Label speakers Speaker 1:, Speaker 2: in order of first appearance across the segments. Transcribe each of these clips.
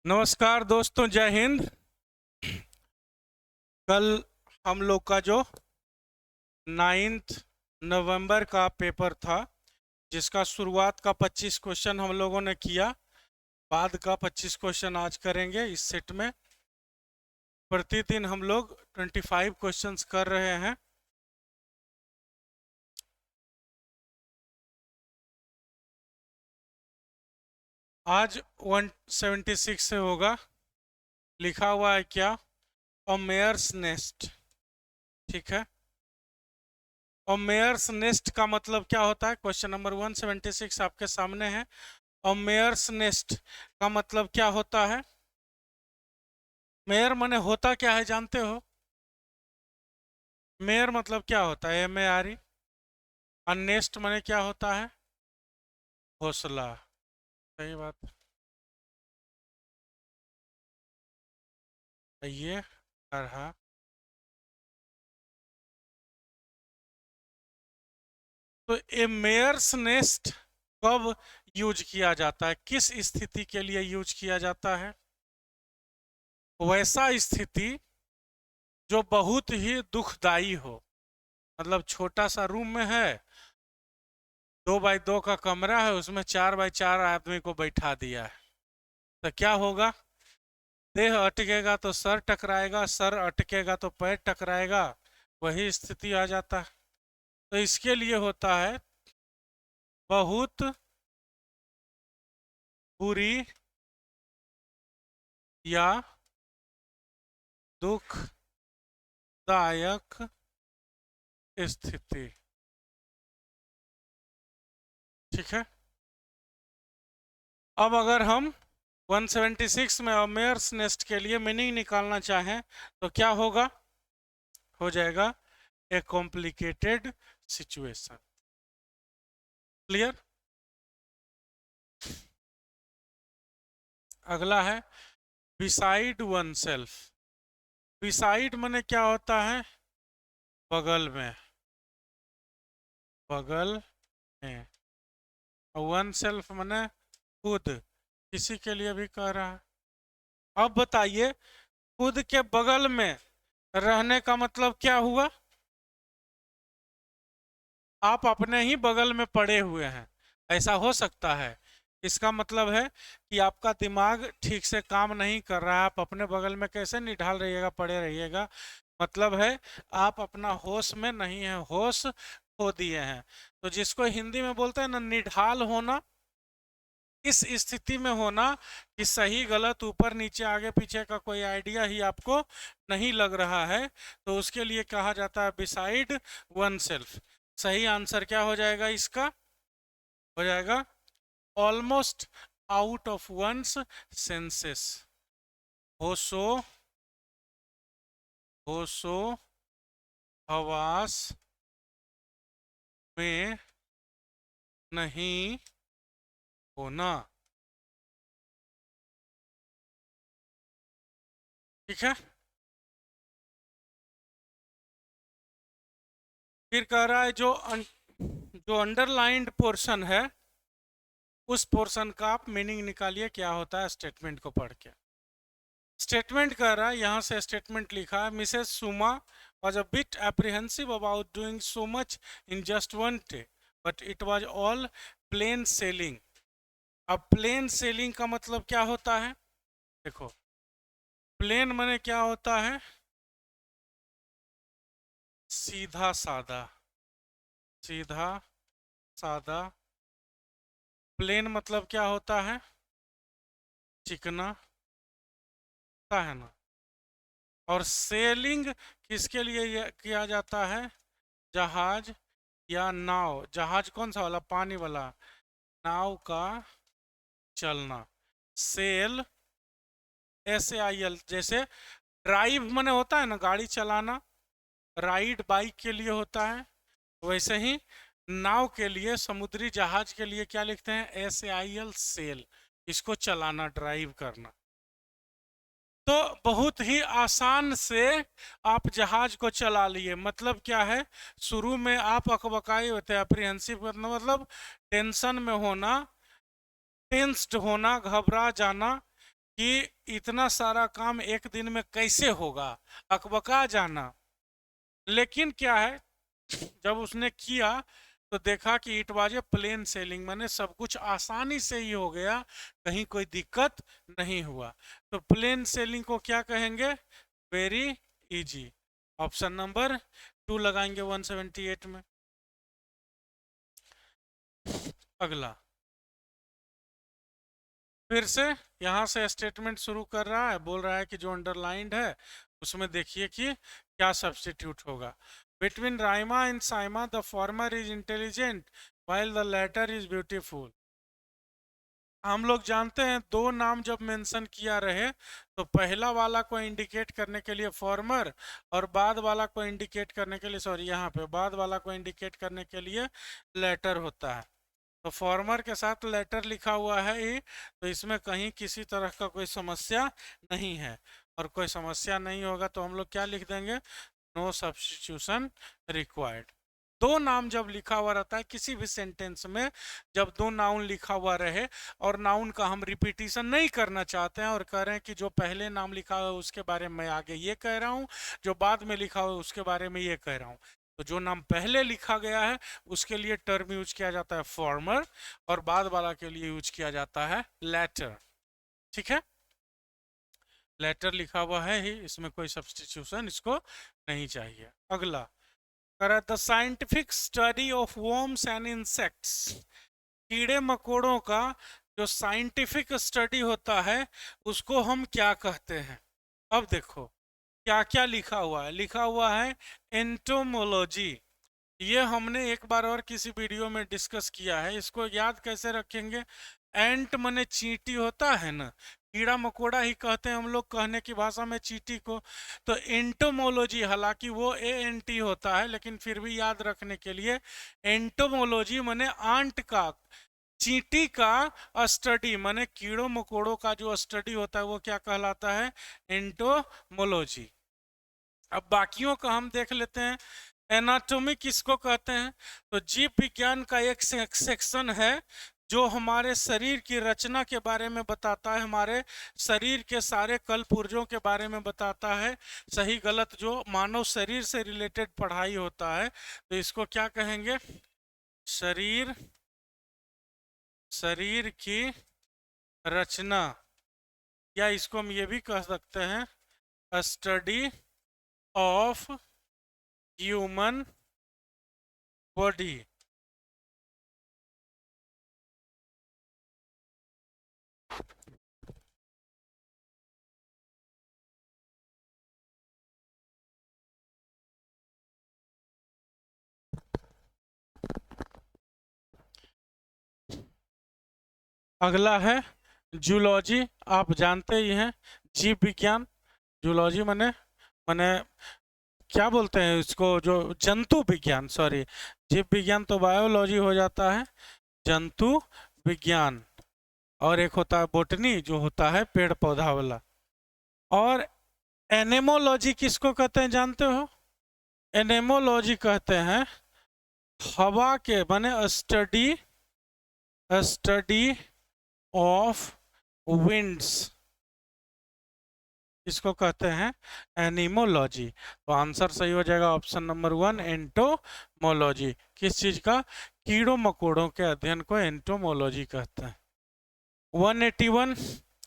Speaker 1: नमस्कार दोस्तों, जय हिंद। कल हम लोग का जो 9 नवंबर का पेपर था, जिसका शुरुआत का 25 क्वेश्चन हम लोगों ने किया, बाद का 25 क्वेश्चन आज करेंगे इस सेट में। प्रतिदिन हम लोग 25 क्वेश्चंस कर रहे हैं। आज 176 से होगा। लिखा हुआ है क्या? अ मेयर्स नेस्ट। ठीक है। और मेयर्स नेस्ट का मतलब क्या होता है? क्वेश्चन नंबर 176 आपके सामने है। और मेयर्स नेस्ट का मतलब क्या होता है? मेयर माने होता क्या है जानते हो? मेयर मतलब क्या होता है? MARE। और नेस्ट माने क्या होता है? घोंसला। सही बात। ये रहा। तो ए मेयर्स नेस्ट कब यूज किया जाता है? किस स्थिति के लिए यूज किया जाता है? वैसा स्थिति जो बहुत ही दुखदाई हो। मतलब छोटा सा रूम में है, 2 बाई 2 का कमरा है, उसमें 4 बाई 4 आदमी को बैठा दिया है, तो क्या होगा? देह अटकेगा तो सर टकराएगा, सर अटकेगा तो पैर टकराएगा, वही स्थिति आ जाता है। तो इसके लिए होता है बहुत बुरी या दुखदायक स्थिति। ठीक है। अब अगर हम 176 में मेयर्स नेस्ट के लिए मीनिंग निकालना चाहें तो क्या होगा? हो जाएगा ए कॉम्प्लिकेटेड सिचुएशन। क्लियर? अगला है बिसाइड वन सेल्फ। बिसाइड माने क्या होता है? बगल में, बगल में। वन सेल्फ माने खुद, किसी के लिए भी कह रहा है। अब बताइए, खुद के बगल में रहने का मतलब क्या हुआ? आप अपने ही बगल में पड़े हुए हैं, ऐसा हो सकता है। इसका मतलब है कि आपका दिमाग ठीक से काम नहीं कर रहा है। आप अपने बगल में कैसे निढाल रहिएगा, पड़े रहिएगा। मतलब है आप अपना होश में नहीं है, होश खो दिए हैं। तो जिसको हिंदी में बोलते हैं ना, निढाल होना। इस स्थिति में होना कि सही गलत, ऊपर नीचे आगे पीछे का कोई आइडिया ही आपको नहीं लग रहा है, तो उसके लिए कहा जाता है बिसाइड वन सेल्फ। सही आंसर क्या हो जाएगा इसका? हो जाएगा almost out of one's senses. होशो होशो हवास में नहीं होना। ठीक है। फिर कह रहा है जो अंडरलाइंड पोर्शन है, उस पोर्शन का आप मीनिंग निकालिए, क्या होता है स्टेटमेंट को पढ़ के। स्टेटमेंट कह रहा है, यहां से स्टेटमेंट लिखा है, मिसेस सुमा was a bit apprehensive about doing so much in just one day, but it was all plain sailing। अब प्लेन सेलिंग का मतलब क्या होता है? देखो, प्लेन माने क्या होता है? सीधा सादा, सीधा सादा। प्लेन मतलब क्या होता है? चिकना सा, है ना। और सेलिंग किसके लिए किया जाता है? जहाज या नाव। जहाज कौन सा वाला? पानी वाला। नाव का चलना। Cell, SAIL। जैसे ड्राइव माने होता है ना गाड़ी चलाना, राइड बाइक के लिए होता है, वैसे ही नाव के लिए, समुद्री जहाज के लिए क्या लिखते हैं? SAIL, sail. इसको चलाना, ड्राइव करना। तो बहुत ही आसान से आप जहाज को चला लिए। मतलब क्या है? शुरू में आप अकबकाई होते हैं, अप्रीहेंसिव मतलब टेंशन में होना, टेंस्ड होना, घबरा जाना, कि इतना सारा काम एक दिन में कैसे होगा, अकबका जाना। लेकिन क्या है, जब उसने किया तो देखा कि it was a plain sailing, माने सब कुछ आसानी से ही हो गया, कहीं कोई दिक्कत नहीं हुआ। तो प्लेन सेलिंग को क्या कहेंगे, वेरी इजी। ऑप्शन नंबर 2 लगाएंगे 178 में। अगला फिर से यहाँ से स्टेटमेंट शुरू कर रहा है, बोल रहा है कि जो अंडरलाइंड है उसमें देखिए कि क्या सब्स्टिट्यूट होगा। Between Raima and Saima the former is intelligent while the latter is beautiful. हम लोग जानते हैं दो नाम जब मेंशन किया रहे तो पहला वाला को इंडिकेट करने के लिए फॉर्मर और बाद वाला को इंडिकेट करने के लिए, सॉरी यहाँ पे बाद वाला को इंडिकेट करने के लिए लेटर होता है। तो फॉर्मर के साथ लेटर लिखा हुआ है ही, तो इसमें कहीं किसी तरह का कोई समस्या नहीं है। और कोई समस्या नहीं होगा तो हम लोग क्या लिख देंगे, नो सब्स्टिट्यूशन रिक्वायर्ड। दो नाम जब लिखा हुआ रहता है किसी भी सेंटेंस में, जब दो नाउन लिखा हुआ रहे और नाउन का हम रिपीटिशन नहीं करना चाहते हैं और कह रहे हैं कि जो पहले नाम लिखा हुआ है उसके बारे में आगे ये कह रहा हूँ, जो बाद में लिखा हुआ है उसके बारे में ये कह रहा हूँ, तो जो नाम पहले लिखा गया है उसके लिए टर्म यूज किया जाता है फॉर्मर और बाद वाला के लिए यूज किया जाता है लेटर। ठीक है, लेटर लिखा हुआ है ही, इसमें कोई सब्स्टिट्यूशन इसको नहीं चाहिए। अगला करा the scientific study of worms and insects. कीड़े मकोड़ों का जो साइंटिफिक स्टडी होता है उसको हम क्या कहते हैं। अब देखो क्या क्या लिखा हुआ है, लिखा हुआ है एंटोमोलॉजी। ये हमने एक बार और किसी वीडियो में डिस्कस किया है, इसको याद कैसे रखेंगे। एंट मने चींटी होता है ना, कीड़ा मकोड़ा ही कहते हैं हम लोग कहने की भाषा में चींटी को। तो एंटोमोलॉजी, हालांकि वो ANT होता है लेकिन फिर भी याद रखने के लिए एंटोमोलॉजी मने आंट का, चींटी का स्टडी माने कीड़ों मकोड़ों का जो स्टडी होता है वो क्या कहलाता है, एंटोमोलॉजी। अब बाकियों का हम देख लेते हैं। एनाटॉमी किसको कहते हैं, तो जीव विज्ञान का एक सेक्शन है जो हमारे शरीर की रचना के बारे में बताता है, हमारे शरीर के सारे कल पुर्जों के बारे में बताता है, सही गलत जो मानव शरीर से रिलेटेड पढ़ाई होता है, तो इसको क्या कहेंगे, शरीर, शरीर की रचना, या इसको हम ये भी कह सकते हैं स्टडी ऑफ ह्यूमन बॉडी। अगला है जूलॉजी, आप जानते ही हैं जीव विज्ञान। जूलॉजी मने मने क्या बोलते हैं इसको, जो जंतु विज्ञान, सॉरी जीव विज्ञान तो बायोलॉजी हो जाता है, जंतु विज्ञान। और एक होता है बोटनी जो होता है पेड़ पौधा वाला। और एनेमोलॉजी किसको कहते हैं जानते हो, एनेमोलॉजी कहते हैं हवा के माने स्टडी, स्टडी ऑफ विंड्स, इसको कहते हैं एनिमोलॉजी। तो आंसर सही हो जाएगा ऑप्शन नंबर 1 एंटोमोलॉजी। किस चीज का, कीड़ों मकोड़ों के अध्ययन को एंटोमोलॉजी कहते हैं। 181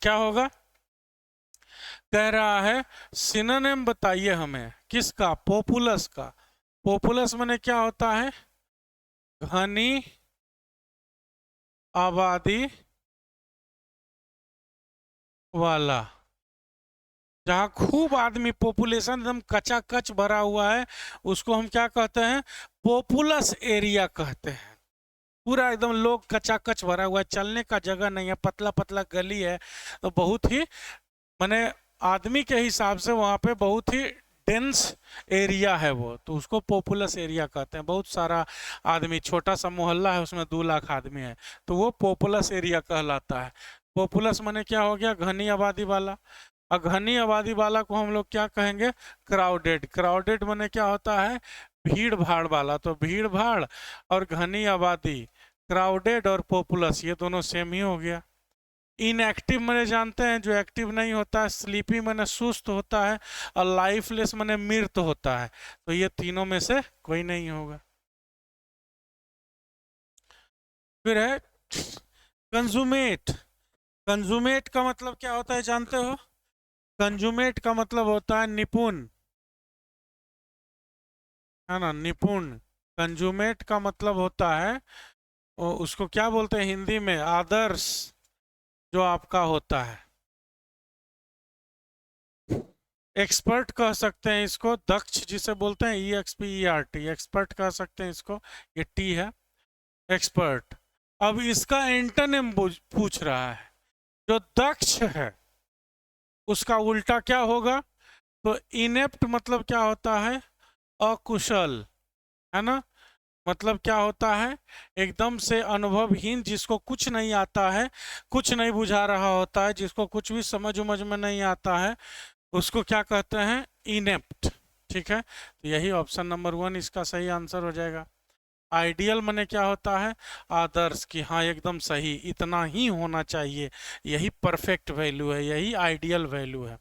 Speaker 1: क्या होगा, कह रहा है सिनोनिम बताइए हमें किसका, पॉपुलस का। पॉपुलस माने क्या होता है, घनी आबादी वाला, जहाँ खूब आदमी, पॉपुलेशन एकदम कचाकच भरा हुआ है, उसको हम क्या कहते हैं, पॉपुलस एरिया कहते हैं। पूरा एकदम लोग कचाकच भरा हुआ है, चलने का जगह नहीं है, पतला पतला गली है, तो बहुत ही माने आदमी के हिसाब से वहाँ पे बहुत ही डेंस एरिया है वो, तो उसको पॉपुलस एरिया कहते हैं। बहुत सारा आदमी, छोटा सा मोहल्ला है उसमें 2 लाख आदमी है, तो वो पॉपुलस एरिया कहलाता है। पॉपुलस माने क्या हो गया, घनी आबादी वाला। और घनी आबादी वाला को हम लोग क्या कहेंगे, क्राउडेड। क्राउडेड माने क्या होता है, भीड़ भाड़ वाला। तो भीड़ भाड़ और घनी आबादी, क्राउडेड और पॉपुलस, ये दोनों सेम ही हो गया। इनएक्टिव मैंने जानते हैं, जो एक्टिव नहीं होता है। स्लीपी मैंने सुस्त होता है। और लाइफलेस मैंने मृत होता है। तो ये तीनों में से कोई नहीं होगा। फिर है कंजुमेट। कंजुमेट का मतलब क्या होता है जानते हो? कंजुमेट का मतलब होता है निपुण, है ना, निपुण। कंजुमेट का मतलब होता है, उसको क्या बोलते हैं हिंदी में? आदर्श जो आपका होता है। एक्सपर्ट कह सकते हैं इसको, दक्ष जिसे बोलते हैं, EXPERT, एक्सपर्ट कह सकते हैं इसको। ये टी है, एक्सपर्ट। अब इसका एंटोनिम पूछ रहा है। जो दक्ष है उसका उल्टा क्या होगा? तो इनेप्ट मतलब क्या होता है? अकुशल, है ना। मतलब क्या होता है? एकदम से अनुभवहीन, जिसको कुछ नहीं आता है, कुछ नहीं बुझा रहा होता है, जिसको कुछ भी समझ उमझ में नहीं आता है, उसको क्या कहते हैं? इनेप्ट। ठीक है, तो यही ऑप्शन नंबर 1 इसका सही आंसर हो जाएगा। आइडियल माने क्या होता है? आदर्श, कि हाँ एकदम सही, इतना ही होना चाहिए, यही परफेक्ट वैल्यू है, यही आइडियल वैल्यू है।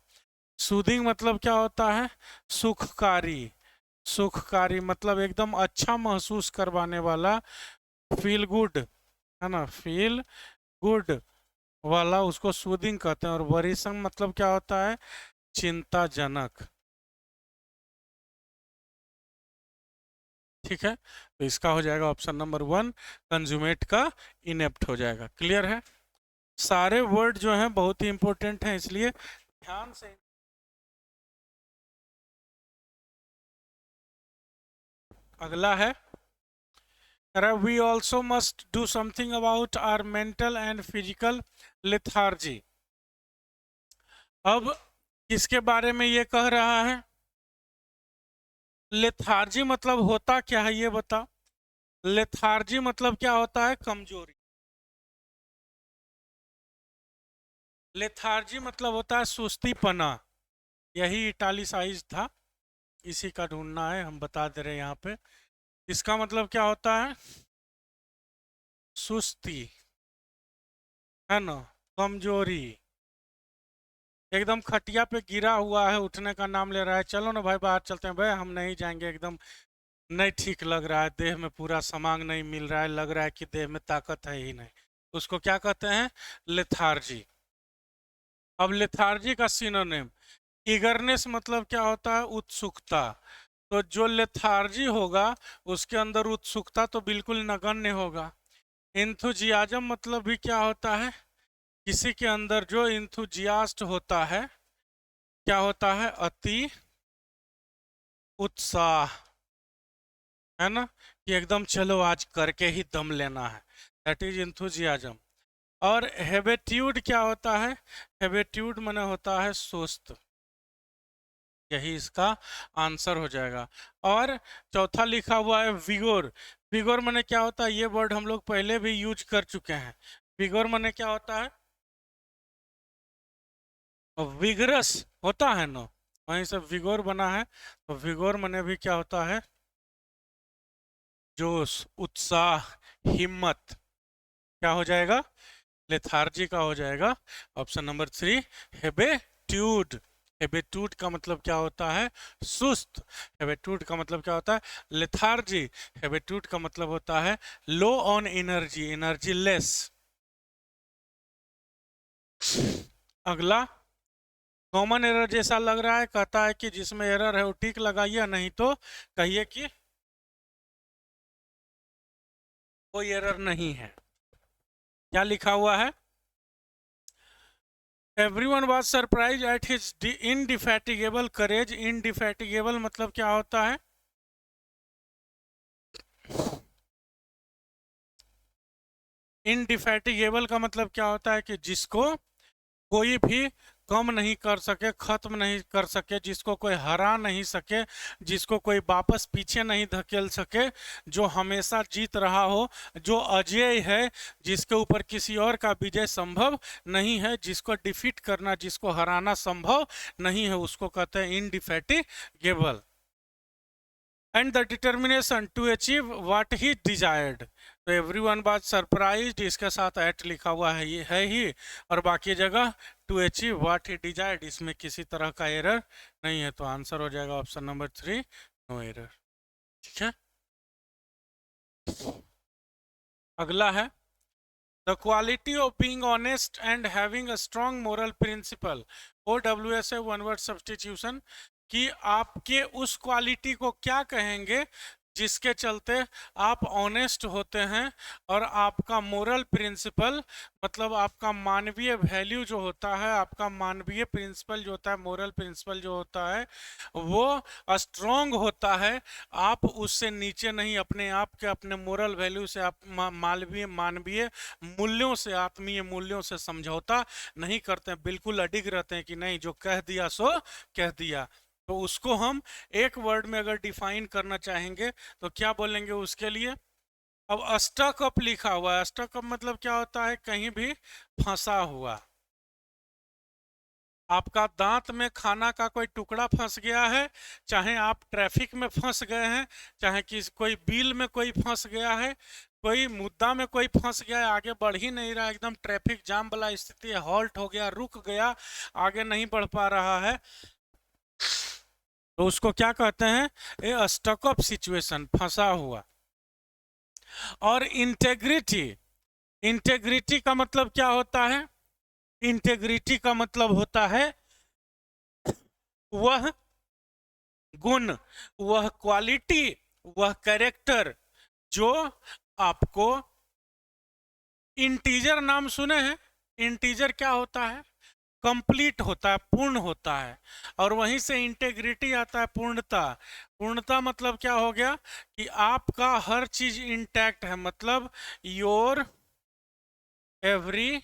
Speaker 1: सूदिंग मतलब क्या होता है? सुखकारी। सुखकारी मतलब एकदम अच्छा महसूस करवाने वाला, फील गुड, है ना, फील गुड वाला, उसको सूदिंग कहते हैं। और वरीसम मतलब क्या होता है? चिंताजनक। ठीक है, तो इसका हो जाएगा ऑप्शन नंबर 1, कंज्यूमेट का इनेप्ट हो जाएगा। क्लियर है? सारे वर्ड जो हैं बहुत ही इंपॉर्टेंट हैं, इसलिए ध्यान से। अगला है, we also must do something about our mental and physical lethargy। अब किसके बारे में ये कह रहा है? लेथार्जी मतलब होता क्या है ये बता। लेथार्जी मतलब क्या होता है? कमजोरी। लेथार्जी मतलब होता है सुस्तीपना। यही इटालिसाइज था, इसी का ढूंढना है, हम बता दे रहे हैं यहाँ पे। इसका मतलब क्या होता है? सुस्ती, है ना, कमजोरी। एकदम खटिया पे गिरा हुआ है, उठने का नाम ले रहा है, चलो ना भाई बाहर चलते हैं। भाई हम नहीं जाएंगे, एकदम नहीं ठीक लग रहा है, देह में पूरा समांग नहीं मिल रहा है, लग रहा है कि देह में ताकत है ही नहीं। उसको क्या कहते हैं? लेथार्जी। अब लेथार्जी का सिनोनिम, ईगरनेस मतलब क्या होता है? उत्सुकता। तो जो लेथार्जी होगा उसके अंदर उत्सुकता तो बिल्कुल नगण्य होगा। इंथुजियाजम मतलब भी क्या होता है? किसी के अंदर जो इंथुजियास्ट होता है, क्या होता है? अति उत्साह, है ना, कि एकदम चलो आज करके ही दम लेना है, दैट इज इंथुजियाजम। और हैबिट्यूड क्या होता है? हैबिट्यूड माने होता है सुस्त। यही इसका आंसर हो जाएगा। और चौथा लिखा हुआ है विगोर। विगोर माने क्या होता है? ये वर्ड हम लोग पहले भी यूज कर चुके हैं। विगोर माने क्या होता है? विगरस होता है ना, वहीं से विगोर बना है। तो विगोर माने भी क्या होता है? जोश, उत्साह, हिम्मत। क्या हो जाएगा? लेथार्जी का हो जाएगा ऑप्शन नंबर 3, हेबेट्यूड। हेबेट्यूड का मतलब क्या होता है? सुस्त। हेबेट्यूड का मतलब क्या होता है? लेथार्जी। हेबेट्यूड का मतलब होता है लो ऑन एनर्जी, एनर्जी लेस। अगला कॉमन एरर जैसा लग रहा है, कहता है कि जिसमें एरर है वो टिक लगाइए, नहीं तो कहिए कि कोई एरर नहीं है। क्या लिखा हुआ है? Everyone was surprised at his indefatigable courage। Indefatigable मतलब क्या होता है? इनडिफैटिगेबल का मतलब क्या होता है? कि जिसको कोई भी कम नहीं कर सके, खत्म नहीं कर सके, जिसको कोई हरा नहीं सके, जिसको कोई वापस पीछे नहीं धकेल सके, जो हमेशा जीत रहा हो, जो अजेय है, जिसके ऊपर किसी और का विजय संभव नहीं है, जिसको डिफीट करना, जिसको हराना संभव नहीं है, उसको कहते हैं इनडिफैटिगेबल। and the determination to achieve what he desired. तो everyone was surprised, इसके साथ at लिखा हुआ है, ये है ही, और बाकी जगह to achieve what he desired, इसमें किसी तरह का एरर नहीं है, तो आंसर हो जाएगा ऑप्शन नंबर 3, नो एरर। ठीक है, अगला है the quality of being honest and having a strong moral principle, OWS है, वन वर्ड सब्स्टिट्यूशन, कि आपके उस क्वालिटी को क्या कहेंगे जिसके चलते आप ऑनेस्ट होते हैं और आपका मोरल प्रिंसिपल मतलब आपका मानवीय वैल्यू जो होता है, आपका मानवीय प्रिंसिपल जो होता है, मोरल प्रिंसिपल जो होता है वो स्ट्रॉन्ग होता है। आप उससे नीचे नहीं, अपने आप के अपने मोरल वैल्यू से आप मानवीय मूल्यों से, आत्मीय मूल्यों से समझौता नहीं करते हैं, बिल्कुल अडिग रहते हैं कि नहीं जो कह दिया सो कह दिया। तो उसको हम एक वर्ड में अगर डिफाइन करना चाहेंगे तो क्या बोलेंगे उसके लिए? अब स्टक अप लिखा हुआ है, स्टक अप मतलब क्या होता है? कहीं भी फंसा हुआ। आपका दांत में खाना का कोई टुकड़ा फंस गया है, चाहे आप ट्रैफिक में फंस गए हैं, चाहे कोई बिल में कोई फंस गया है, कोई मुद्दा में कोई फंस गया है, आगे बढ़ ही नहीं रहा, एकदम ट्रैफिक जाम वाला स्थिति है, हॉल्ट हो गया, रुक गया, आगे नहीं बढ़ पा रहा है, तो उसको क्या कहते हैं? ए स्टक अप सिचुएशन, फंसा हुआ। और इंटेग्रिटी, इंटेग्रिटी का मतलब क्या होता है? इंटेग्रिटी का मतलब होता है वह गुण, वह क्वालिटी, वह कैरेक्टर जो आपको, इंटीजर नाम सुने हैं? इंटीजर क्या होता है? कंप्लीट होता है, पूर्ण होता है, और वहीं से इंटेग्रिटी आता है, पूर्णता। पूर्णता मतलब क्या हो गया कि आपका हर चीज इंटैक्ट है, मतलब your every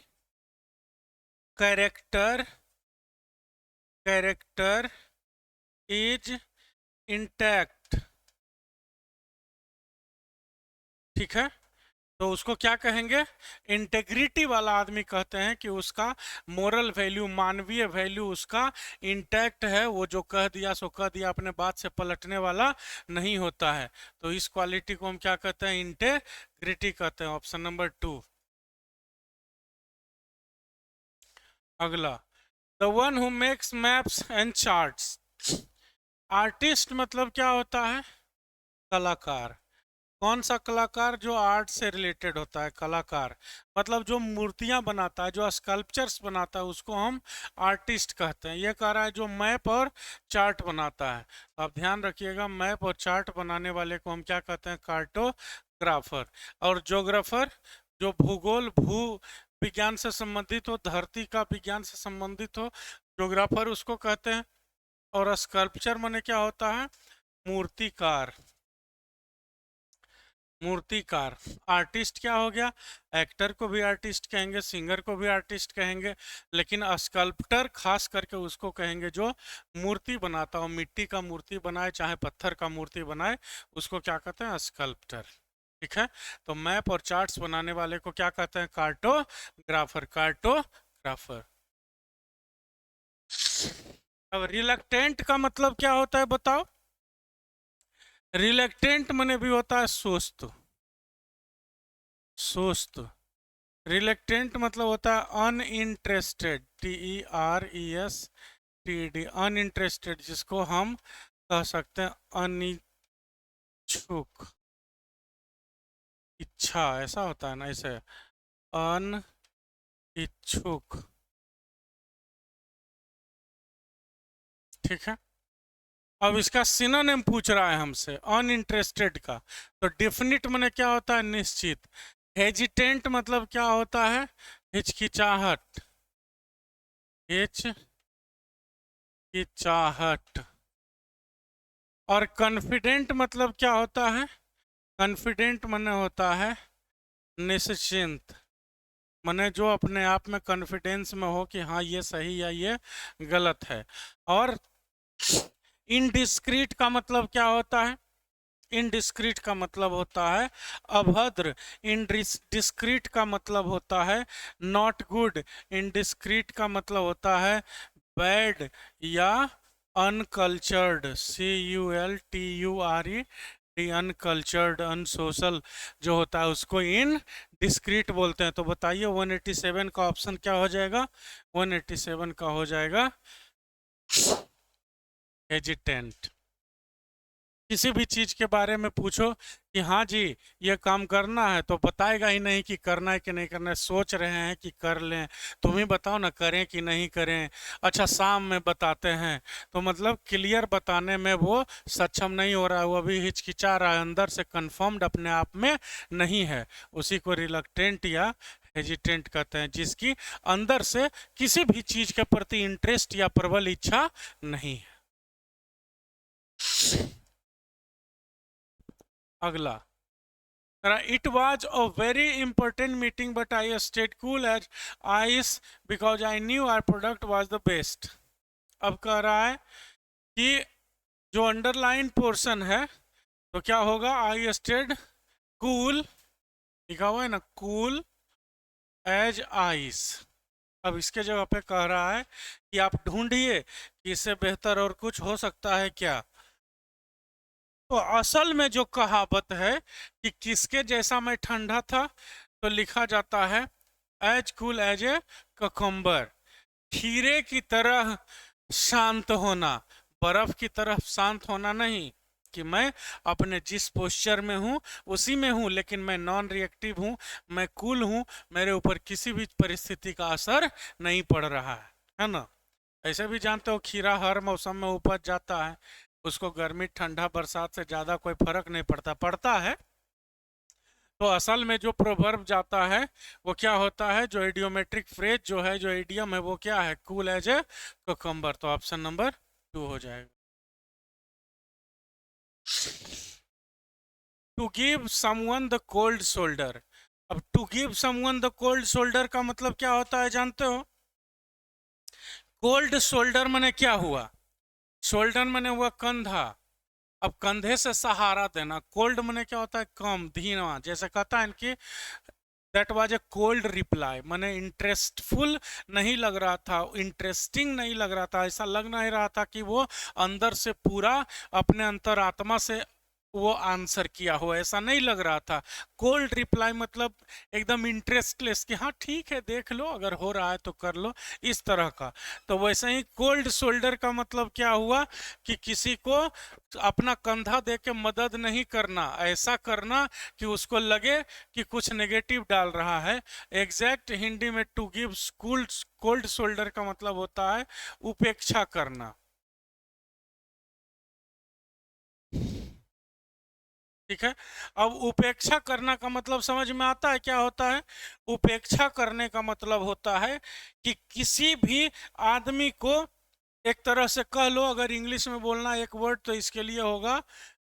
Speaker 1: character is intact. ठीक है, तो उसको क्या कहेंगे? इंटेग्रिटी वाला आदमी कहते हैं कि उसका मोरल वैल्यू, मानवीय वैल्यू उसका इंटैक्ट है, वो जो कह दिया सो कह दिया, अपने बात से पलटने वाला नहीं होता है। तो इस क्वालिटी को हम क्या कहते हैं? इंटेग्रिटी कहते हैं, ऑप्शन नंबर 2। अगला, the one who makes maps and charts. Artist मतलब क्या होता है? कलाकार। कौन सा कलाकार? जो आर्ट से रिलेटेड होता है। कलाकार मतलब जो मूर्तियां बनाता है, जो स्कल्पचर्स बनाता है, उसको हम आर्टिस्ट कहते हैं। ये कह रहा है जो मैप और चार्ट बनाता है। तो आप ध्यान रखिएगा, मैप और चार्ट बनाने वाले को हम क्या कहते हैं? कार्टोग्राफर। और ज्योग्राफर जो भूगोल, भू विज्ञान से संबंधित हो, धरती का विज्ञान से संबंधित हो, ज्योग्राफर उसको कहते हैं। और स्कल्पचर माने क्या होता है? मूर्तिकार। मूर्तिकार। आर्टिस्ट क्या हो गया? एक्टर को भी आर्टिस्ट कहेंगे, सिंगर को भी आर्टिस्ट कहेंगे, लेकिन स्कल्पटर खास करके उसको कहेंगे जो मूर्ति बनाता हो, मिट्टी का मूर्ति बनाए चाहे पत्थर का मूर्ति बनाए, उसको क्या कहते हैं? स्कल्पटर। ठीक है, तो मैप और चार्ट्स बनाने वाले को क्या कहते हैं? कार्टोग्राफर। कार्टोग्राफर। अब रिलक्टेंट का मतलब क्या होता है बताओ? रिलक्टेंट मने भी होता है सुस्त। सुस्त। रिलेक्टेंट मतलब होता है अनइंटरेस्टेड, TERESTED, अनइंटरेस्टेड, जिसको हम कह सकते हैं अनिच्छुक। इच्छा ऐसा होता है ना, ऐसे अनिच्छुक। ठीक है, अब इसका सिनोनिम पूछ रहा है हमसे अनइंटरेस्टेड का, तो डेफिनिट माने क्या होता है? निश्चित। हेजिटेंट मतलब क्या होता है? हिचकिचाहट। हिचकिचाहट। और कॉन्फिडेंट मतलब क्या होता है? कॉन्फिडेंट माने होता है निश्चिंत, माने जो अपने आप में कॉन्फिडेंस में हो कि हाँ ये सही या ये गलत है। और इनडिस्क्रीट का मतलब क्या होता है? इनडिस्क्रीट का मतलब होता है अभद्र। इनडिस्क्रीट का मतलब होता है नॉट गुड। इनडिस्क्रीट का मतलब होता है बैड या अनकल्चर्ड, CULTURE, अनकल्चर्ड, अनसोशल जो होता है उसको इन डिस्क्रीट बोलते हैं। तो बताइए 187 का ऑप्शन क्या हो जाएगा? 187 का हो जाएगा हेजिटेंट। किसी भी चीज के बारे में पूछो कि हाँ जी ये काम करना है, तो बताएगा ही नहीं कि करना है कि नहीं करना है, सोच रहे हैं कि कर लें। तुम ही बताओ ना, करें कि नहीं करें। अच्छा शाम में बताते हैं, तो मतलब क्लियर बताने में वो सक्षम नहीं हो रहा है, वो अभी हिचकिचा रहा है, अंदर से कंफर्म्ड अपने आप में नहीं है। उसी को रिलक्टेंट या हेजिटेंट कहते हैं, जिसकी अंदर से किसी भी चीज के प्रति इंटरेस्ट या प्रबल इच्छा नहीं है। अगला, it was a very important meeting, but I stayed cool as ice because I knew our product was the best. अब कह रहा है कि जो अंडरलाइन पोर्शन है तो क्या होगा? I stayed cool, लिखा हुआ है ना, cool as ice। अब इसके जगह पे कह रहा है कि आप ढूंढिए कि इससे बेहतर और कुछ हो सकता है क्या। तो असल में जो कहावत है कि किसके जैसा मैं ठंडा था, तो लिखा जाता है as cool as a cucumber, खीरे की तरह शांत होना, बर्फ की तरह शांत होना नहीं, कि मैं अपने जिस पोस्चर में हूँ उसी में हूँ, लेकिन मैं नॉन रिएक्टिव हूँ, मैं कूल हूँ, मेरे ऊपर किसी भी परिस्थिति का असर नहीं पड़ रहा है ना। ऐसे भी जानते हो खीरा हर मौसम में उपज जाता है, उसको गर्मी ठंडा बरसात से ज़्यादा कोई फर्क नहीं पड़ता है। तो असल में जो प्रोवर्ब जाता है वो क्या होता है, जो इडियोमेट्रिक फ्रेज जो है, जो इडियम है, वो क्या है? Cool as a cucumber. तो ऑप्शन नंबर 2 हो जाएगा। To give someone the cold shoulder. अब to give someone the cold shoulder का मतलब क्या होता है जानते हो? कोल्ड शोल्डर माने क्या हुआ? शोल्डर माने हुआ कंधा। अब कंधे से सहारा देना। कोल्ड माने क्या होता है? कम, धीमा। जैसे कहता है कि that was a cold reply, माने इंटरेस्टफुल नहीं लग रहा था, इंटरेस्टिंग नहीं लग रहा था, ऐसा लग नहीं रहा था कि वो अंदर से पूरा अपने अंतरात्मा से वो आंसर किया हो, ऐसा नहीं लग रहा था। कोल्ड रिप्लाई मतलब एकदम इंटरेस्टलेस कि हाँ ठीक है देख लो, अगर हो रहा है तो कर लो, इस तरह का। तो वैसे ही कोल्ड शोल्डर का मतलब क्या हुआ कि किसी को अपना कंधा दे के मदद नहीं करना, ऐसा करना कि उसको लगे कि कुछ नेगेटिव डाल रहा है। एग्जैक्ट हिंदी में टू गिव कोल्ड शोल्डर का मतलब होता है उपेक्षा करना। ठीक है। अब उपेक्षा करना का मतलब समझ में आता है क्या होता है? उपेक्षा करने का मतलब होता है कि किसी भी आदमी को एक तरह से कह लो, अगर इंग्लिश में बोलना एक वर्ड तो इसके लिए होगा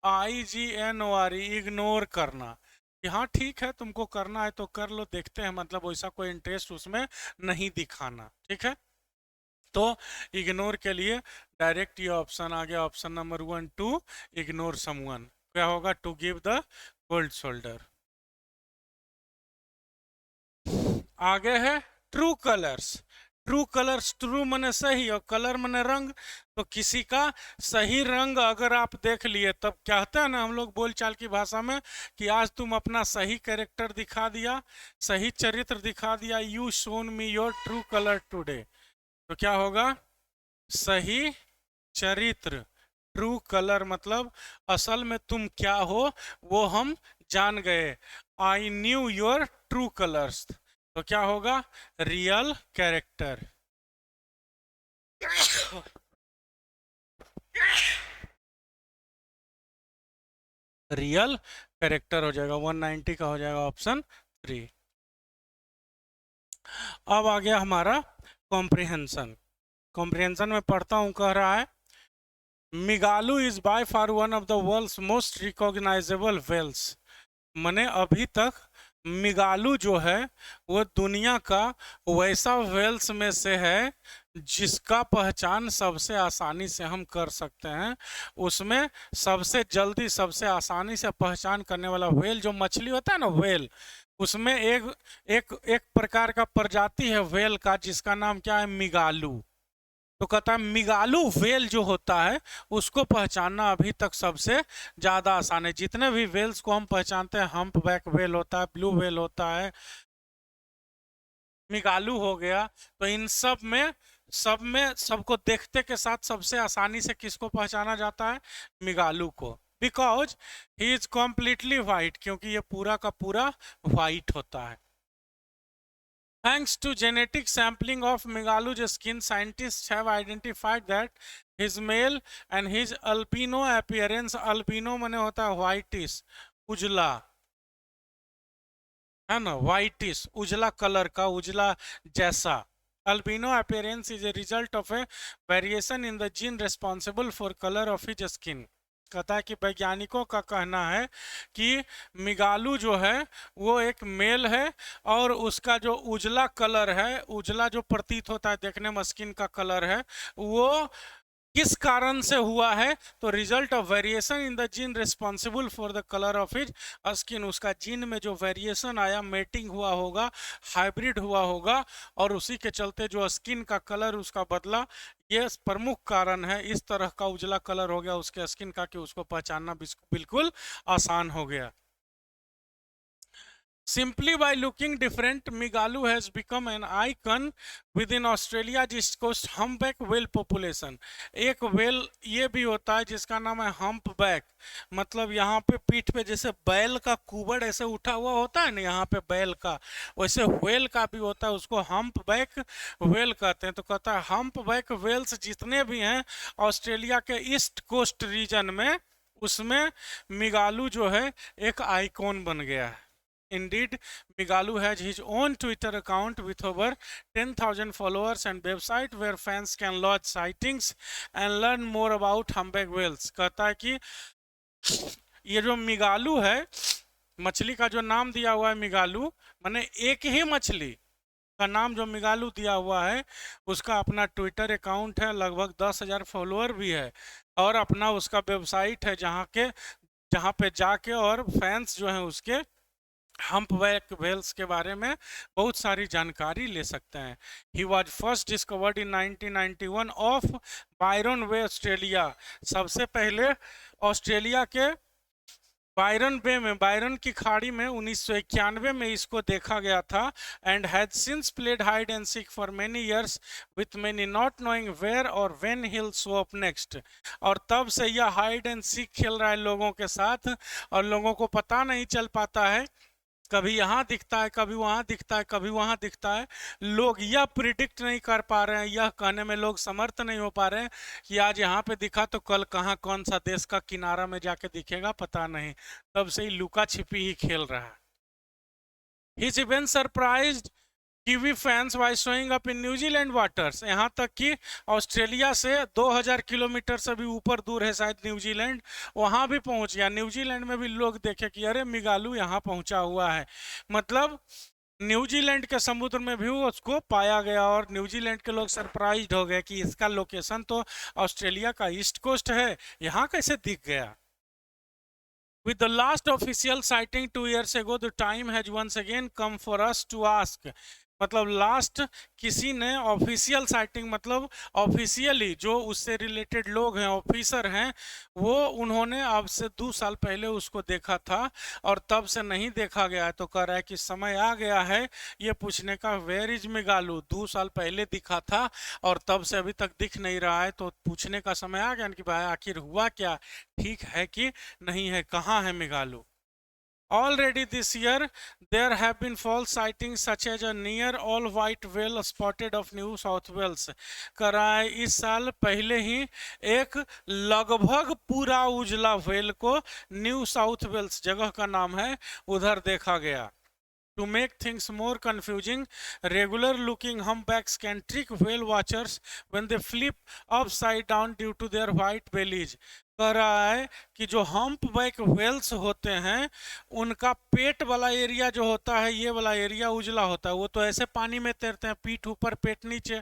Speaker 1: IGNORE, इग्नोर करना। कि हाँ ठीक है तुमको करना है तो कर लो, देखते हैं, मतलब वैसा कोई इंटरेस्ट उसमें नहीं दिखाना। ठीक है, तो इग्नोर के लिए डायरेक्ट ये ऑप्शन आ गया, option number 1 to ignore someone. क्या होगा? To give the cold shoulder. आगे है true colours. True colours, true मने सही और कलर मने रंग। तो किसी का सही रंग अगर आप देख लिए, तब कहते हैं ना हम लोग बोलचाल की भाषा में कि आज तुम अपना सही कैरेक्टर दिखा दिया, सही चरित्र दिखा दिया, you shown me your true colour today. तो क्या होगा? सही चरित्र। ट्रू कलर मतलब असल में तुम क्या हो वो हम जान गए। I knew your true colours. तो क्या होगा? Real character. रियल कैरेक्टर हो जाएगा, 190 का हो जाएगा ऑप्शन 3। अब आ गया हमारा कॉम्प्रिहेंशन। कॉम्प्रिहेंशन में पढ़ता हूं, कह रहा है Migaloo is by far one of the world's most recognisable whales. मने अभी तक मिगालू जो है वो दुनिया का वैसा वेल्स में से है जिसका पहचान सबसे आसानी से हम कर सकते हैं। उसमें सबसे जल्दी सबसे आसानी से पहचान करने वाला व्हेल जो मछली होता है ना, व्हेल, उसमें एक एक एक प्रकार का प्रजाति है व्हेल का जिसका नाम क्या है? मिगालू। तो कहता है मिगालू वेल जो होता है उसको पहचानना अभी तक सबसे ज्यादा आसान है। जितने भी वेल्स को हम पहचानते हैं, हम्प बैक वेल होता है, ब्लू वेल होता है, मिगालू हो गया, तो इन सब में सबको देखते के साथ सबसे आसानी से किसको पहचाना जाता है? मिगालू को। Because he is completely white, क्योंकि ये पूरा का पूरा वाइट होता है। Thanks to genetic sampling of Megalu's skin, scientists have identified that his male and his albino appearance, albino माने होता है whitish, उजला, है ना, whitish, उजला कलर का, उजला जैसा। Albino appearance is a result of a variation in the gene responsible for color of his skin. कहता है कि वैज्ञानिकों का कहना है कि मिगालू जो है वो एक मेल है और उसका जो उजला कलर है, उजला जो प्रतीत होता है देखने में स्किन का कलर है, वो किस कारण से हुआ है? तो result of variation in the gene responsible for the colour of his skin. उसका जीन में जो वेरिएशन आया, मेटिंग हुआ होगा, हाइब्रिड हुआ होगा, और उसी के चलते जो स्किन का कलर उसका बदला, ये प्रमुख कारण है। इस तरह का उजला कलर हो गया उसके स्किन का कि उसको पहचानना बिल्कुल आसान हो गया। Simply by looking different, Migalu has become an icon within Australia's East Coast humpback whale population. एक whale ये भी होता है जिसका नाम है humpback, मतलब यहाँ पे पीठ पे जैसे बैल का कुबड़ ऐसे उठा हुआ होता है ना, यहाँ पे बैल का, वैसे whale का भी होता है, उसको humpback whale कहते हैं। तो कहता है humpback whales जितने भी हैं ऑस्ट्रेलिया के ईस्ट कोस्ट रीजन में, उसमें मिगालू जो है एक आइकॉन बन गया है। Indeed, Migalu has his own Twitter account with over 10,000 followers and website where fans can lodge sightings and learn more about humpback whales. कहता है कि ये जो मिगालू है, मछली का जो नाम दिया हुआ है मिगालू, माने एक ही मछली का नाम जो मिगालू दिया हुआ है, उसका अपना ट्विटर अकाउंट है, लगभग 10,000 फॉलोअर भी है, और अपना उसका वेबसाइट है जहाँ पे जाके और फैंस जो हैं उसके हम्पबैक वेल्स के बारे में बहुत सारी जानकारी ले सकते हैं। He was first discovered in 1991 of Byron way, Australia. सबसे पहले ऑस्ट्रेलिया के बायरन बे में, बायरन की खाड़ी में 1991 में इसको देखा गया था। And had since played hide and seek for many years with many not knowing where or when he'll show up next. और तब से यह हाइड एंड सीक खेल रहा है लोगों के साथ, और लोगों को पता नहीं चल पाता है, कभी यहाँ दिखता है, कभी वहाँ दिखता है, कभी वहाँ दिखता है। लोग यह प्रिडिक्ट नहीं कर पा रहे हैं, यह कहने में लोग समर्थ नहीं हो पा रहे हैं कि आज यहाँ पे दिखा तो कल कहाँ कौन सा देश का किनारा में जाके दिखेगा, पता नहीं। तब से ही लुका छिपी ही खेल रहा है। His event surprised kiwi fans by showing up in New Zealand waters. यहाँ तक कि ऑस्ट्रेलिया से 2000 किलोमीटर से भी ऊपर दूर है शायद न्यूजीलैंड, वहाँ भी पहुँच गया। न्यूजीलैंड में भी लोग देखे कि अरे मिगालू यहाँ पहुँचा हुआ है, मतलब न्यूजीलैंड के समुद्र में भी उसको पाया गया, और न्यूजीलैंड के लोग सरप्राइज्ड हो गए कि इसका लोकेशन तो ऑस्ट्रेलिया का ईस्ट कोस्ट है, यहाँ कैसे दिख गया। With the last official sighting 2 years ago, the time has once again come for us to ask. मतलब लास्ट किसी ने ऑफिशियल साइटिंग, मतलब ऑफिशियली जो उससे रिलेटेड लोग हैं, ऑफिसर हैं, वो उन्होंने अब से 2 साल पहले उसको देखा था और तब से नहीं देखा गया है। तो कह रहा है कि समय आ गया है ये पूछने का, वेयर इज मिगालू। 2 साल पहले दिखा था और तब से अभी तक दिख नहीं रहा है, तो पूछने का समय आ गया कि भाई आखिर हुआ क्या, ठीक है कि नहीं है, कहाँ है मिगालू। Already this year, there have been false sightings such as a near all-white whale spotted of New South Wales. कराए इस साल पहले ही एक लगभग पूरा उजला व्हेल को न्यू साउथ वेल्स जगह का नाम है, उधर देखा गया। To make things more confusing, regular-looking humpbacks can trick whale watchers when they flip upside down due to their white bellies. कह रहा है कि जो हम्पबैक व्हेल्स होते हैं उनका पेट वाला एरिया जो होता है, ये वाला एरिया उजला होता है। वो तो ऐसे पानी में तैरते हैं, पीठ ऊपर पेट नीचे,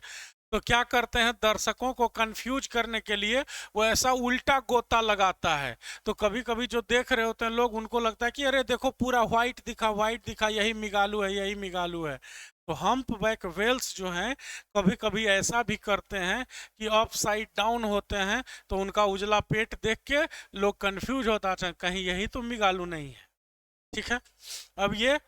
Speaker 1: तो क्या करते हैं दर्शकों को कंफ्यूज करने के लिए वो ऐसा उल्टा गोता लगाता है। तो कभी कभी जो देख रहे होते हैं लोग, उनको लगता है कि अरे देखो पूरा व्हाइट दिखा, व्हाइट दिखा, यही मिगालू है, यही मिगालू है। तो हम्प बैक वेल्स जो हैं कभी कभी ऐसा भी करते हैं कि अप साइड डाउन होते हैं, तो उनका उजला पेट देख के लोग कंफ्यूज होता है कहीं यही तो मिगालू नहीं है। ठीक है, अब ये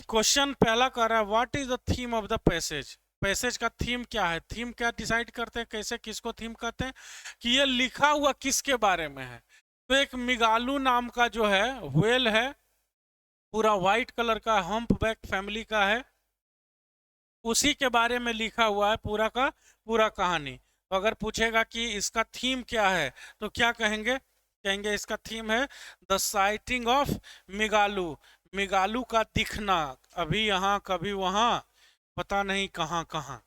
Speaker 1: क्वेश्चन पहला कर रहा है what is the theme of the passage. Passage का थीम क्या है, थीम क्या डिसाइड करते हैं, कैसे किसको थीम कहते हैं, कि ये लिखा हुआ किसके बारे में है। तो एक मिगालू नाम का जो है व्हेल है, पूरा व्हाइट कलर का, हम्प बैक फैमिली का है, उसी के बारे में लिखा हुआ है पूरा का पूरा कहानी। तो अगर पूछेगा कि इसका थीम क्या है तो क्या कहेंगे, कहेंगे इसका थीम है द साइटिंग ऑफ मिगालू, मिगालू का दिखना, अभी यहाँ कभी वहां, पता नहीं कहां कहां।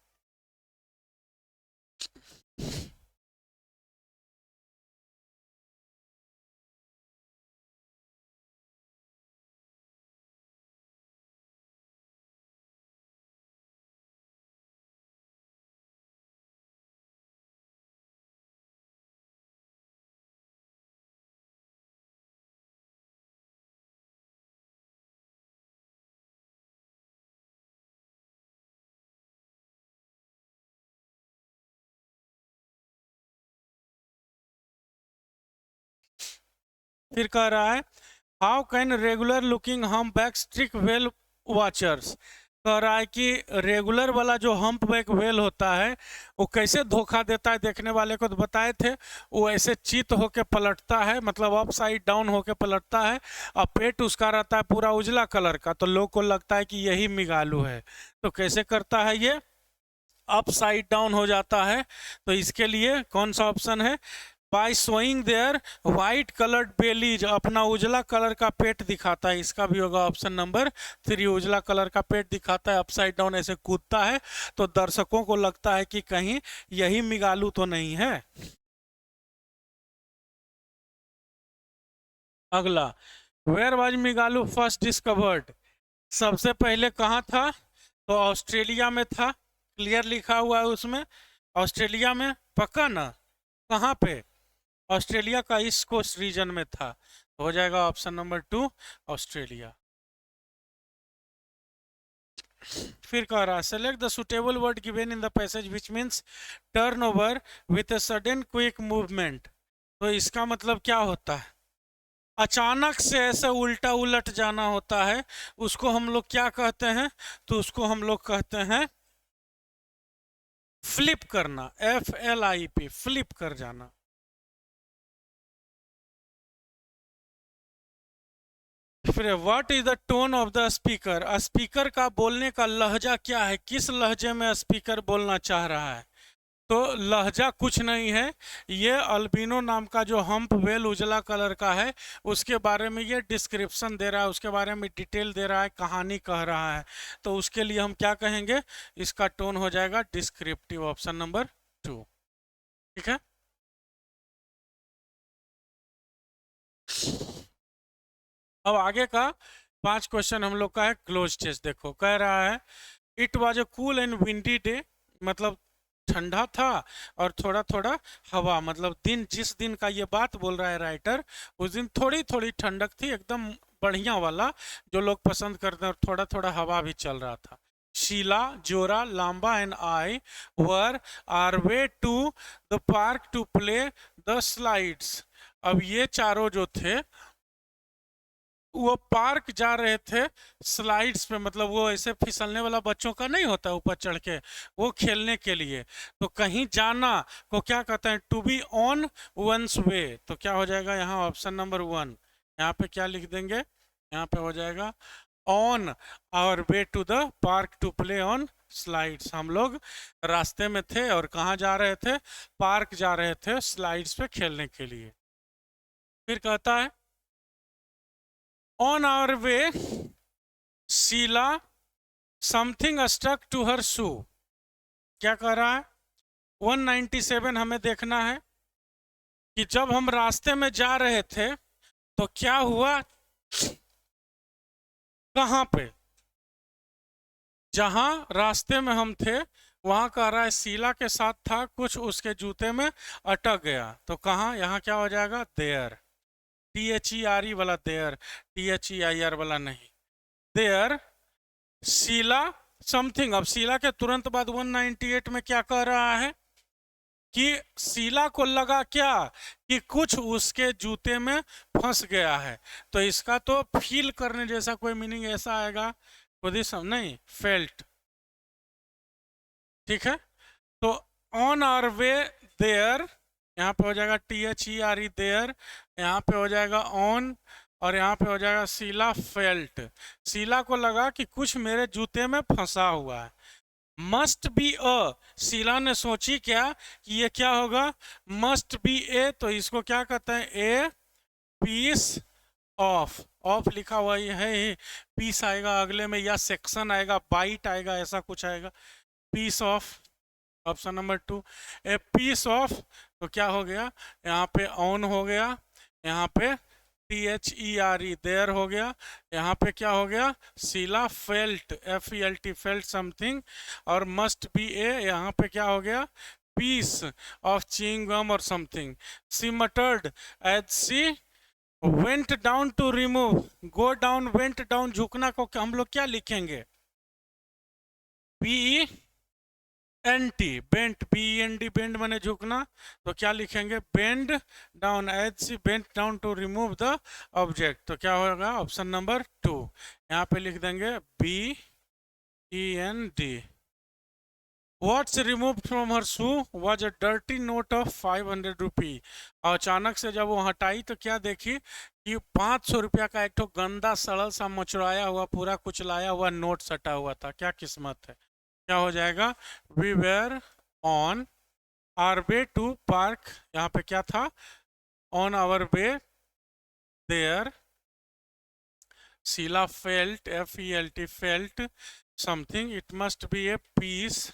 Speaker 1: फिर कह रहा है how can regular looking hump back trick well watchers. कह रहा है कि रेगुलर वाला जो हम्प बैक वेल होता है वो कैसे धोखा देता है देखने वाले को, तो बताए थे वो ऐसे चित होके पलटता है, मतलब अप साइड डाउन होके पलटता है, और पेट उसका रहता है पूरा उजला कलर का, तो लोग को लगता है कि यही मिगालू है। तो कैसे करता है ये, अप साइड डाउन हो जाता है। तो इसके लिए कौन सा ऑप्शन है, by showing their white coloured bellies, अपना उजला कलर का पेट दिखाता है, इसका भी होगा ऑप्शन नंबर 3, उजला कलर का पेट दिखाता है, अपसाइड डाउन ऐसे कूदता है, तो दर्शकों को लगता है कि कहीं यही मिगालू तो नहीं है। अगला, वेयर वाज मिगालू फर्स्ट डिस्कवर्ड, सबसे पहले कहाँ था, तो ऑस्ट्रेलिया में था, क्लियर लिखा हुआ है उसमें, ऑस्ट्रेलिया में, पक्का ना, कहाँ पे, ऑस्ट्रेलिया का ईस्ट कोस्ट रीजन में था, तो हो जाएगा ऑप्शन नंबर 2 ऑस्ट्रेलिया। फिर कह रहा है select the suitable word given in the passage which means turn over with a sudden quick movement. तो इसका मतलब क्या होता है, अचानक से ऐसे उल्टा उलट जाना होता है, उसको हम लोग क्या कहते हैं, तो उसको हम लोग कहते हैं फ्लिप करना, FLIP, फ्लिप कर जाना। फिर what is the tone of the speaker, speaker का बोलने का लहजा क्या है, किस लहजे में स्पीकर बोलना चाह रहा है। तो लहजा कुछ नहीं है, ये अल्बिनो नाम का जो हम्प वेल उजला कलर का है उसके बारे में ये डिस्क्रिप्शन दे रहा है, उसके बारे में डिटेल दे रहा है, कहानी कह रहा है, तो उसके लिए हम क्या कहेंगे, इसका टोन हो जाएगा डिस्क्रिप्टिव, ऑप्शन नंबर 2। ठीक है, अब आगे का 5 क्वेश्चन हम लोग का है क्लोज टेस्ट। देखो कह रहा है it was a cool and windy day, मतलब ठंडा था और थोड़ा थोड़ा हवा, मतलब दिन, जिस दिन का ये बात बोल रहा है राइटर, उस दिन थोड़ी थोड़ी ठंडक थी, एकदम बढ़िया वाला जो लोग पसंद करते हैं, और थोड़ा थोड़ा हवा भी चल रहा था। शीला, जोरा, Lamba and I were our way to the park to play the slides. अब ये चारों जो थे वो पार्क जा रहे थे स्लाइड्स पे, मतलब वो ऐसे फिसलने वाला बच्चों का नहीं होता ऊपर चढ़ के, वो खेलने के लिए। तो कहीं जाना को क्या कहते हैं, टू बी ऑन वंस वे, तो क्या हो जाएगा यहाँ ऑप्शन नंबर 1, यहाँ पे क्या लिख देंगे, यहाँ पे हो जाएगा on our way to the park to play on slides. हम लोग रास्ते में थे और कहाँ जा रहे थे, पार्क जा रहे थे स्लाइड्स पे खेलने के लिए। फिर कहता है on our way Sheila something stuck to her shoe, क्या कह रहा है 197 हमें देखना है कि जब हम रास्ते में जा रहे थे तो क्या हुआ, कहां पे, जहां रास्ते में हम थे वहां कह रहा है शीला के साथ था कुछ उसके जूते में अटक गया, तो कहां, यहाँ क्या हो जाएगा देयर, THERE वाला देयर, THEIR वाला नहीं, देयर शीला समथिंग। अब शीला के तुरंत बाद 198 में क्या कह रहा है कि शीला को लगा क्या कि कुछ उसके जूते में फंस गया है, तो इसका तो फील करने जैसा कोई मीनिंग ऐसा आएगा, खुद ही नहीं, फेल्ट। ठीक है, तो ऑन आवर वे देयर, यहाँ पे हो जाएगा THERE देयर, यहाँ पे हो जाएगा ऑन, और यहाँ पे हो जाएगा शीला फेल्ट। शीला को लगा कि कुछ मेरे जूते में फंसा हुआ है। मस्ट बी अ, शीला ने सोची क्या कि ये क्या होगा, मस्ट बी ए, तो इसको क्या कहते हैं, ए पीस ऑफ। ऑफ लिखा हुआ है ही, पीस आएगा अगले में, या सेक्शन आएगा, बाइट आएगा, ऐसा कुछ आएगा, piece of, option number 2। A piece of, तो क्या हो गया, यहाँ पे ऑन हो गया, यहाँ पे THERE देयर हो गया, यहाँ पे क्या हो गया, Sheela felt, FELT felt something, or must be a, यहाँ पे क्या हो गया, piece of chewing gum or something. She muttered as she went down to remove, go down, went down, झुकना को हम लोग क्या लिखेंगे, BENT, बेंट, BEND, बेंड माने झुकना, तो क्या लिखेंगे, bend down as she bent down to remove the object, तो क्या होगा, ऑप्शन नंबर 2। यहाँ पे लिख देंगे BEND। What's removed from her shoe was a dirty note of 500 रुपी। और अचानक से जब वो हटाई तो क्या देखी कि 500 रुपया का एक तो गंदा सड़ल सा मचुराया हुआ पूरा कुचलाया हुआ नोट सटा हुआ था। क्या किस्मत है, क्या हो जाएगा, we were on our way to park, यहाँ पे क्या था, on our way there, Sheila felt, FELT felt something, it must be a piece,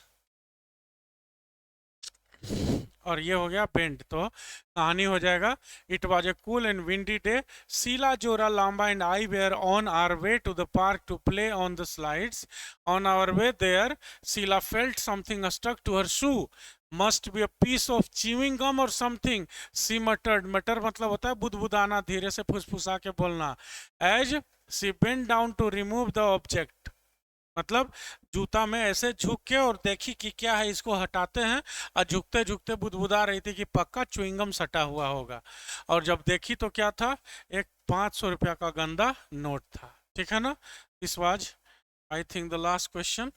Speaker 1: और ये हो गया बेंड, तो कहानी हो जाएगा, it was a cool and windy day, Sheila, जोरा, Lamba and I were on our way to the park to play on the slides, on our way there Sheila felt something stuck to her shoe, must be a piece of chewing gum or something, she मटर्ड, मटर मतलब होता है बुदबुदाना, धीरे से फुसफुसा के बोलना, as she bent down to remove the object, मतलब जूता में ऐसे झुक के और देखी कि क्या है, इसको हटाते हैं, और झुकते झुकते बुदबुदा रही थी कि पक्का च्युइंगम सटा हुआ होगा, और जब देखी तो क्या था, एक 500 रुपया का गंदा नोट था। ठीक है ना, this was I think the last question.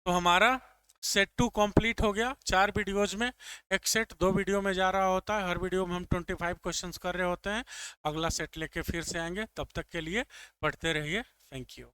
Speaker 1: तो हमारा सेट 2 कंप्लीट हो गया, 4 वीडियोज में, एक सेट 2 वीडियो में जा रहा होता है, हर वीडियो में हम 25 क्वेश्चंस कर रहे होते हैं, अगला सेट लेके फिर से आएंगे, तब तक के लिए पढ़ते रहिए, थैंक यू।